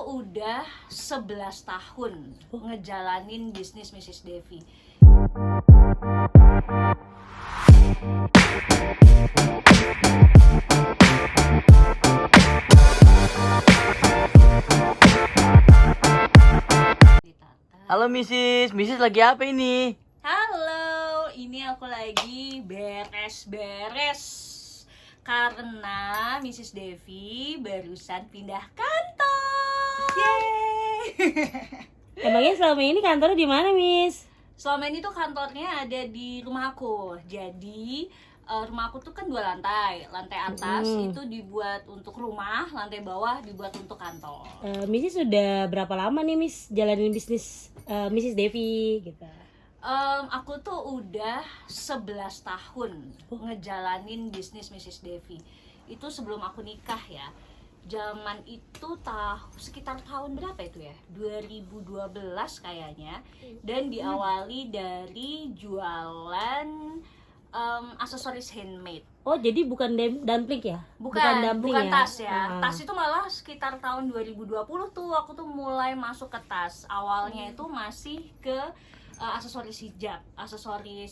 udah 11 tahun ngejalanin bisnis Mrs. Devi. Halo Mrs. lagi apa ini? Halo, ini aku lagi beres-beres karena Mrs. Devi barusan pindah kantor. Yeay. Emangnya selama ini kantornya di mana, Miss? Selama ini tuh kantornya ada di rumah aku. Jadi rumah aku tuh kan 2 lantai. Lantai atas itu dibuat untuk rumah, lantai bawah dibuat untuk kantor. Miss sudah berapa lama nih, Miss, jalanin bisnis Mrs. Devi gitu? Aku tuh udah 11 tahun ngejalanin bisnis Mrs. Devi. Itu sebelum aku nikah ya. Zaman itu sekitar tahun berapa itu ya? 2012 kayaknya. Dan diawali dari jualan aksesoris handmade. Oh, jadi bukan dumpling ya? Bukan dumpling tas ya. Ah. Tas itu malah sekitar tahun 2020 tuh aku tuh mulai masuk ke tas. Awalnya itu masih ke aksesoris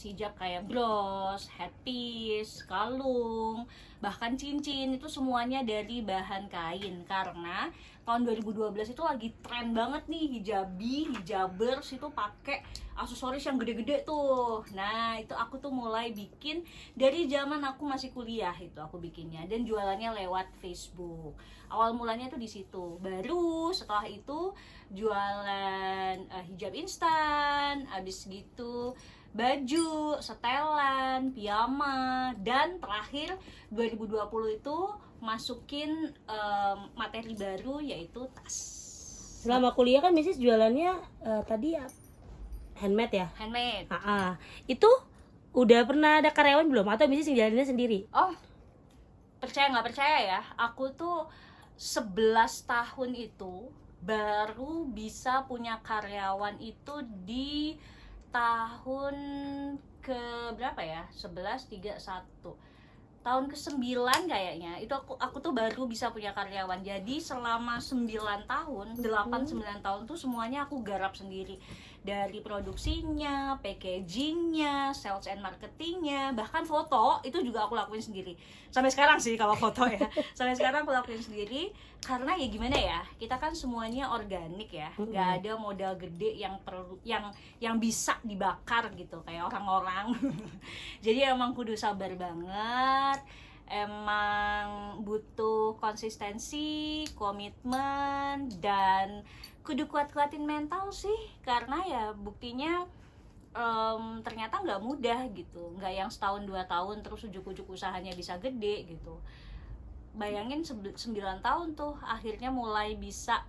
hijab kayak bros, headpiece, kalung, bahkan cincin, itu semuanya dari bahan kain. Karena tahun 2012 itu lagi tren banget nih hijabers itu pakai aksesoris yang gede-gede tuh. Nah, itu aku tuh mulai bikin dari zaman aku masih kuliah, itu aku bikinnya, dan jualannya lewat Facebook. Awal mulanya tuh di situ. Baru setelah itu jualan hijab instan, habis gitu baju, setelan, piyama, dan terakhir 2020 itu masukin materi baru yaitu tas. Selama kuliah kan Miss jualannya tadi handmade ya? Handmade. Itu udah pernah ada karyawan belum? Atau Miss yang jalaninnya sendiri? Oh, percaya nggak percaya ya, aku tuh 11 tahun itu baru bisa punya karyawan itu di tahun ke berapa ya? 11, 3, 1. Tahun ke-9 kayaknya. Itu aku tuh baru bisa punya karyawan. Jadi selama 9 tahun, 8-9 tahun tuh semuanya aku garap sendiri. Dari produksinya, packagingnya, sales and marketingnya, bahkan foto itu juga aku lakuin sendiri. Sampai sekarang sih kalau foto ya. Sampai sekarang aku lakuin sendiri karena ya gimana ya, kita kan semuanya organik ya, nggak ada modal gede yang perlu yang bisa dibakar gitu kayak orang-orang. Jadi emang kudu sabar banget, emang butuh konsistensi, komitmen, dan kudu kuat-kuatin mental sih, karena ya buktinya ternyata nggak mudah gitu, nggak yang setahun 2 tahun terus ujuk-ujuk usahanya bisa gede gitu. Bayangin 9 tahun tuh akhirnya mulai bisa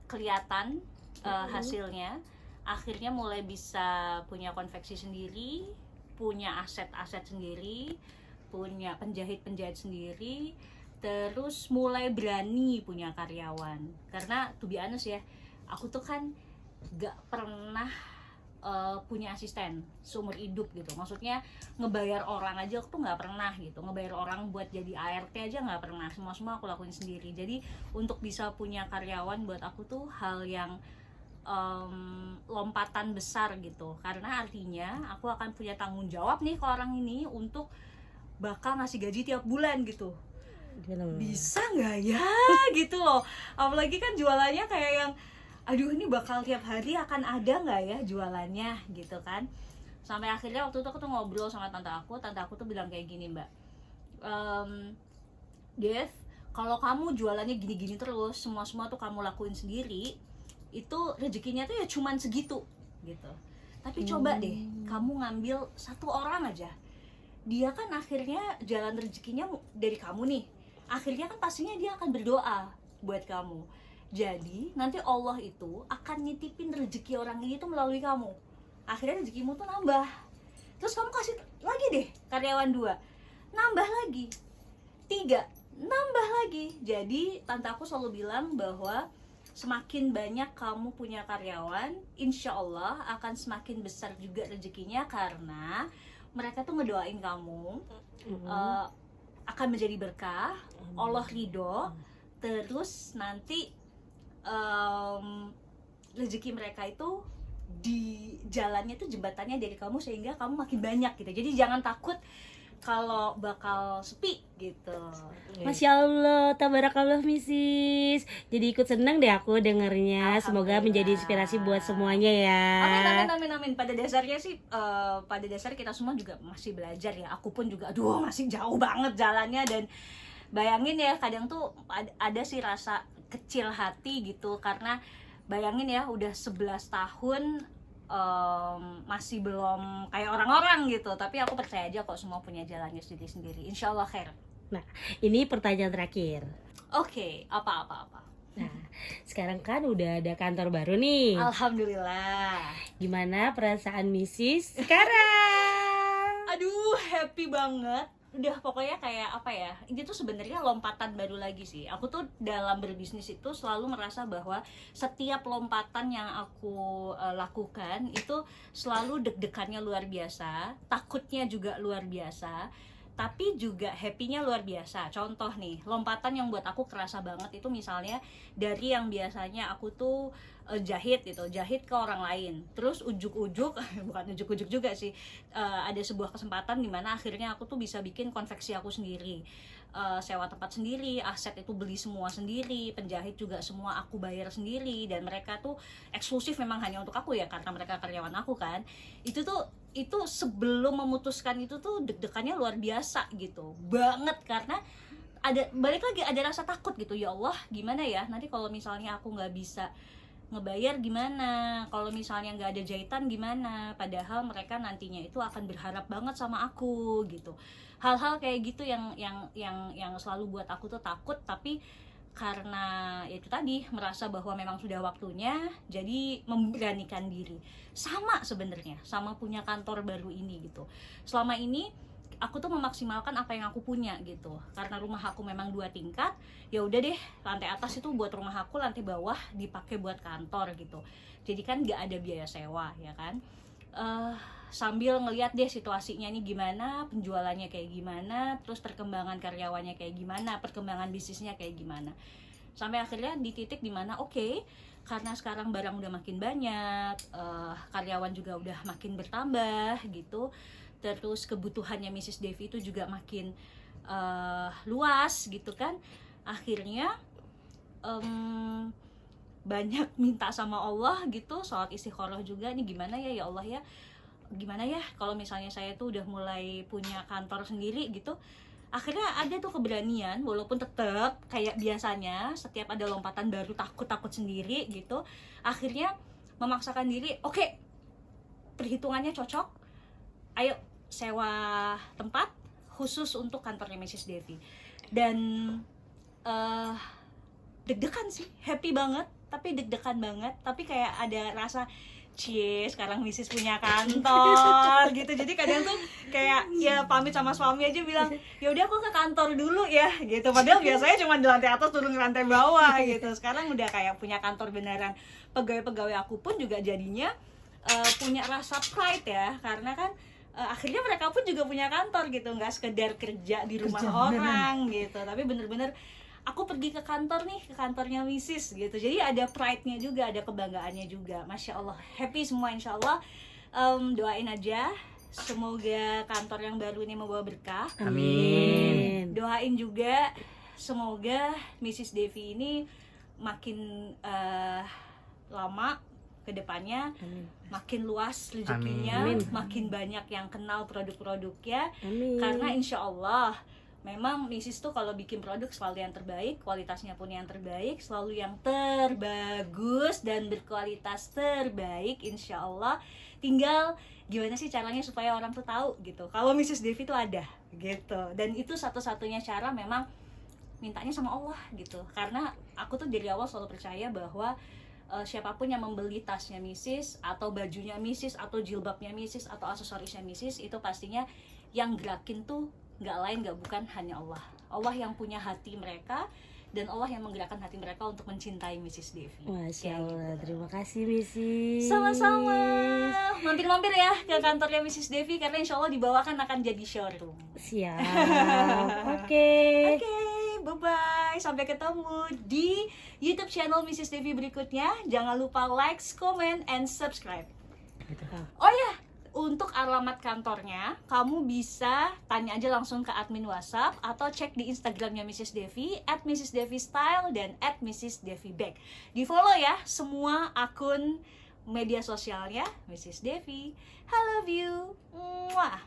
kelihatan hasilnya, akhirnya mulai bisa punya konveksi sendiri, punya aset-aset sendiri, punya penjahit-penjahit sendiri, terus mulai berani punya karyawan. Karena to be honest ya, aku tuh kan gak pernah punya asisten seumur hidup gitu. Maksudnya ngebayar orang aja aku tuh gak pernah gitu. Ngebayar orang buat jadi ART aja gak pernah. Semua aku lakuin sendiri. Jadi untuk bisa punya karyawan buat aku tuh hal yang lompatan besar gitu. Karena artinya aku akan punya tanggung jawab nih ke orang ini untuk bakal ngasih gaji tiap bulan gitu. Bisa nggak ya gitu loh. Apalagi kan jualannya kayak yang aduh ini bakal tiap hari akan ada nggak ya jualannya gitu kan. Sampai akhirnya waktu itu aku tuh ngobrol sama tante aku tuh bilang kayak gini, Mbak, Dev, kalau kamu jualannya gini-gini terus, semua tuh kamu lakuin sendiri, itu rezekinya tuh ya cuman segitu gitu. Tapi coba deh kamu ngambil 1 orang aja, dia kan akhirnya jalan rezekinya dari kamu nih, akhirnya kan pastinya dia akan berdoa buat kamu. Jadi nanti Allah itu akan nitipin rezeki orang ini tuh melalui kamu. Akhirnya rezekimu tuh nambah. Terus kamu kasih lagi deh karyawan 2, nambah lagi 3, nambah lagi. Jadi tante aku selalu bilang bahwa semakin banyak kamu punya karyawan, insya Allah akan semakin besar juga rezekinya, karena mereka tuh ngedoain kamu akan menjadi berkah, Allah ridho, terus nanti rezeki mereka itu di jalannya tuh jembatannya dari kamu sehingga kamu makin banyak gitu. Jadi jangan takut kalau bakal sepi gitu. Masya Allah, tabarakallah Mrs. Jadi ikut senang deh aku dengernya. Semoga menjadi inspirasi buat semuanya ya. Amin. Pada dasarnya sih, pada dasarnya kita semua juga masih belajar ya. Aku pun juga, aduh masih jauh banget jalannya. Dan bayangin ya, kadang tuh ada sih rasa kecil hati gitu. Karena bayangin ya, udah 11 tahun masih belum kayak orang-orang gitu. Tapi aku percaya aja kok semua punya jalannya sendiri-sendiri. Insya Allah khair. Nah, ini pertanyaan terakhir. Oke, apa. Nah, sekarang kan udah ada kantor baru nih. Alhamdulillah. Gimana perasaan Mrs. sekarang? Aduh, happy banget. Udah pokoknya kayak apa ya, ini tuh sebenarnya lompatan baru lagi sih. Aku tuh dalam berbisnis itu selalu merasa bahwa setiap lompatan yang aku lakukan itu selalu deg-degannya luar biasa, takutnya juga luar biasa, tapi juga happy-nya luar biasa. Contoh nih, lompatan yang buat aku kerasa banget itu misalnya dari yang biasanya aku tuh jahit ke orang lain, terus ujuk-ujuk bukan ujuk-ujuk juga sih, ada sebuah kesempatan dimana akhirnya aku tuh bisa bikin konveksi aku sendiri, sewa tempat sendiri, aset itu beli semua sendiri, penjahit juga semua aku bayar sendiri, dan mereka tuh eksklusif memang hanya untuk aku ya, karena mereka karyawan aku kan. Itu sebelum memutuskan itu tuh deg-degannya luar biasa gitu banget, karena balik lagi ada rasa takut gitu, ya Allah gimana ya nanti kalau misalnya aku nggak bisa ngebayar gimana, kalau misalnya nggak ada jahitan gimana, padahal mereka nantinya itu akan berharap banget sama aku gitu. Hal-hal kayak gitu yang selalu buat aku tuh takut, tapi karena ya itu tadi merasa bahwa memang sudah waktunya, jadi memberanikan diri. Sama sebenarnya sama punya kantor baru ini gitu. Selama ini aku tuh memaksimalkan apa yang aku punya gitu, karena rumah aku memang 2 tingkat, ya udah deh lantai atas itu buat rumah aku, lantai bawah dipakai buat kantor gitu. Jadi kan nggak ada biaya sewa ya kan. Sambil ngeliat deh situasinya nih gimana, penjualannya kayak gimana, terus perkembangan karyawannya kayak gimana, perkembangan bisnisnya kayak gimana, sampai akhirnya di titik dimana oke, karena sekarang barang udah makin banyak, karyawan juga udah makin bertambah gitu, terus kebutuhannya Mrs. Devi itu juga makin luas gitu kan. Akhirnya banyak minta sama Allah gitu, sholat istikharah juga nih, gimana ya Allah ya, gimana ya kalau misalnya saya tuh udah mulai punya kantor sendiri gitu. Akhirnya ada tuh keberanian, walaupun tetap kayak biasanya setiap ada lompatan baru takut sendiri gitu. Akhirnya memaksakan diri, oke, perhitungannya cocok, ayo sewa tempat khusus untuk kantornya Mrs. Devi. Dan deg-degan sih, happy banget, tapi deg-degan banget, tapi kayak ada rasa cie sekarang Mrs. punya kantor gitu. Jadi kadang tuh kayak ya pamit sama suami aja bilang, ya udah aku ke kantor dulu ya gitu, padahal biasanya cuma di lantai atas turun ke lantai bawah gitu. Sekarang udah kayak punya kantor beneran. Pegawai-pegawai aku pun juga jadinya punya rasa pride ya, karena kan akhirnya mereka pun juga punya kantor gitu, nggak sekedar kerja di rumah orang gitu, tapi bener-bener aku pergi ke kantor nih, ke kantornya Mrs. gitu. Jadi ada pride-nya juga, ada kebanggaannya juga. Masya Allah, happy semua insya Allah. Doain aja, semoga kantor yang baru ini membawa berkah. Amin. Doain juga semoga Mrs. Devi ini makin lama ke depannya, makin luas rezekinya, makin banyak yang kenal produk-produknya. Karena insya Allah memang Mrs. tuh kalau bikin produk selalu yang terbaik, kualitasnya pun yang terbaik, selalu yang terbagus dan berkualitas terbaik insya Allah. Tinggal gimana sih caranya supaya orang tuh tahu gitu kalau Mrs. Devi tuh ada gitu. Dan itu satu-satunya cara memang mintanya sama Allah gitu. Karena aku tuh dari awal selalu percaya bahwa siapapun yang membeli tasnya Mrs. atau bajunya Mrs. atau jilbabnya Mrs. atau aksesorisnya Mrs. itu pastinya yang gerakin tuh nggak lain nggak bukan hanya Allah. Allah yang punya hati mereka, dan Allah yang menggerakkan hati mereka untuk mencintai Mrs. Devi. Masya Allah, terima kasih Mrs. Sama-sama. Mampir-mampir ya ke kantornya Mrs. Devi, karena insya Allah di bawah kan akan jadi showroom. Siap. Oke. Bye-bye. bye. Sampai ketemu di YouTube channel Mrs. Devi berikutnya. Jangan lupa like, comment, and subscribe. Oh ya, untuk alamat kantornya, kamu bisa tanya aja langsung ke admin WhatsApp atau cek di Instagramnya Mrs. Devi @MrsDeviStyle dan @MrsDeviBag. Di follow ya semua akun media sosialnya Mrs. Devi. I love you. Mwah.